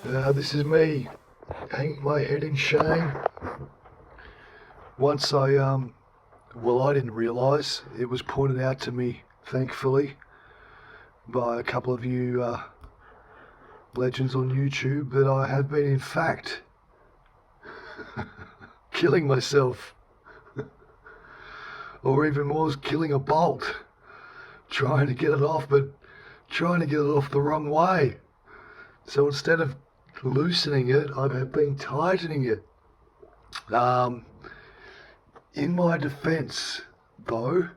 This is me, hanging my head in shame. Once I didn't realise, it was pointed out to me, thankfully, by a couple of you legends on YouTube, that I have been, in fact, killing myself. Or even more, killing a bolt. Trying to get it off, but trying to get it off the wrong way. So instead of loosening it, I've been tightening it. In my defence, though,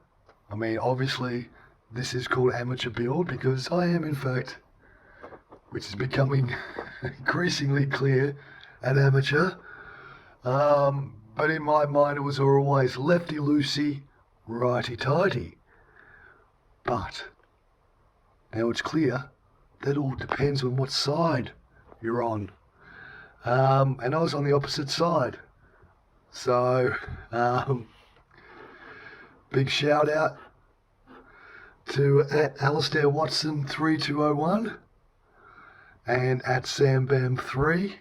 I mean, obviously, this is called amateur build because I am, in fact, which is becoming increasingly clear, an amateur. But in my mind, it was always lefty-loosey, righty-tighty. But now it's clear that all depends on what side you're on. And I was on the opposite side. So, big shout out to Alistair Watson 3201 and at SamBam3.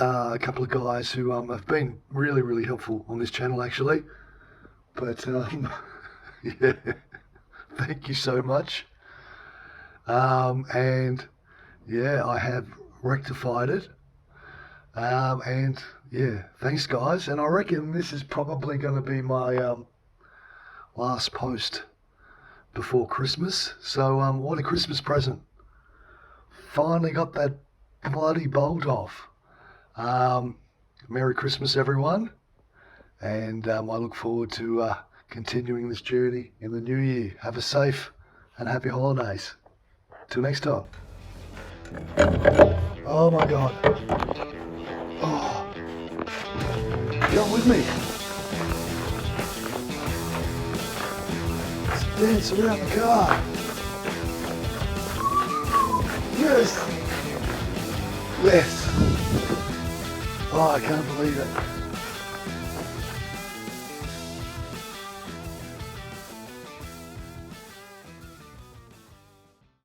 A couple of guys who have been really, really helpful on this channel, actually. But, yeah, thank you so much. And, yeah, I have rectified it. And, yeah, thanks, guys. And I reckon this is probably going to be my last post before Christmas. So, what a Christmas present. Finally got that bloody bolt off. Merry Christmas, everyone. And I look forward to continuing this journey in the new year. Have a safe and happy holidays. Till next time. Oh my God. Oh. Come with me. Let's dance around the car. Yes. Yes. Oh, I can't believe it.